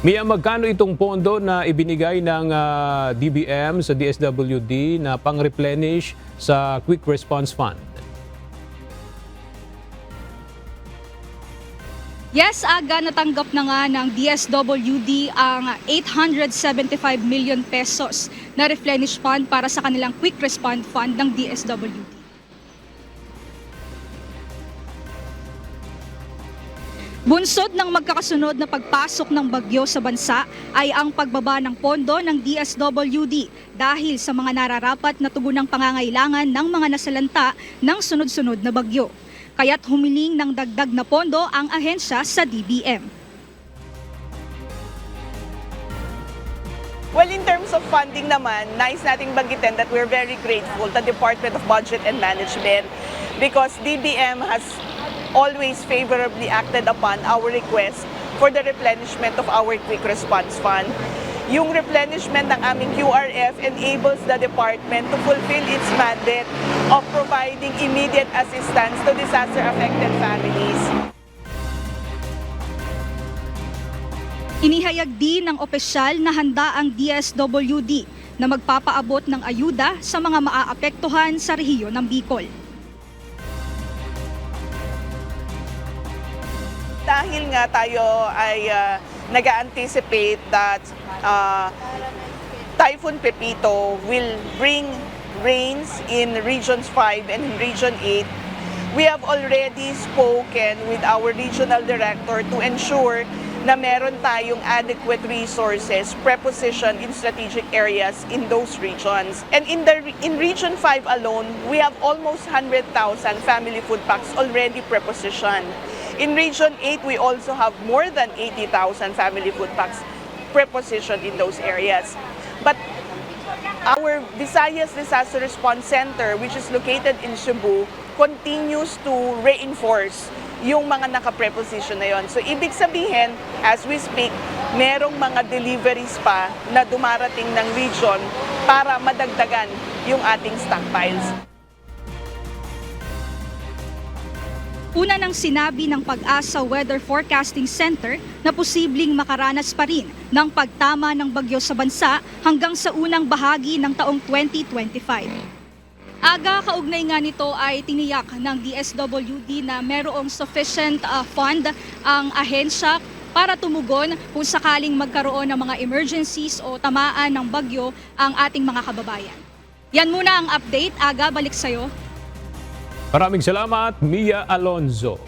Mia, magkano itong pondo na ibinigay ng DBM sa DSWD na pang-replenish sa Quick Response Fund? Yes, aga natanggap na nga ng DSWD ang 875 million pesos na replenish fund para sa kanilang Quick Response Fund ng DSWD. Bunsod ng magkakasunod na pagpasok ng bagyo sa bansa ay ang pagbaba ng pondo ng DSWD dahil sa mga nararapat na tugunang pangangailangan ng mga nasalanta ng sunod-sunod na bagyo. Kaya't humiling ng dagdag na pondo ang ahensya sa DBM. Well, in terms of funding naman, nais nating banggitin that we're very grateful to the Department of Budget and Management because DBM has always favorably acted upon our request for the replenishment of our Quick Response Fund. Yung replenishment ng aming QRF enables the department to fulfill its mandate of providing immediate assistance to disaster-affected families. Inihayag din ng opisyal na handa ang DSWD na magpapaabot ng ayuda sa mga maaapektuhan sa rehiyon ng Bicol. Dahil nga tayo ay nag-anticipate that Typhoon Pepito will bring rains in Regions 5 and in Region 8, we have already spoken with our regional director to ensure na meron tayong adequate resources prepositioned in strategic areas in those regions. And in Region 5 alone, we have almost 100,000 family food packs already prepositioned. In Region 8, we also have more than 80,000 family food packs prepositioned in those areas. But our Visayas Disaster Response Center, which is located in Cebu, continues to reinforce yung mga naka-preposition na yon. So, ibig sabihin, as we speak, merong mga deliveries pa na dumarating ng region para madagdagan yung ating stockpiles. Una nang sinabi ng Pag-asa Weather Forecasting Center na posibleng makaranas pa rin ng pagtama ng bagyo sa bansa hanggang sa unang bahagi ng taong 2025. Aga kaugnay nga nito ay tiniyak ng DSWD na merong sufficient fund ang ahensya para tumugon kung sakaling magkaroon ng mga emergencies o tamaan ng bagyo ang ating mga kababayan. Yan muna ang update. Aga, balik sa'yo. Maraming salamat, Mia Alonzo.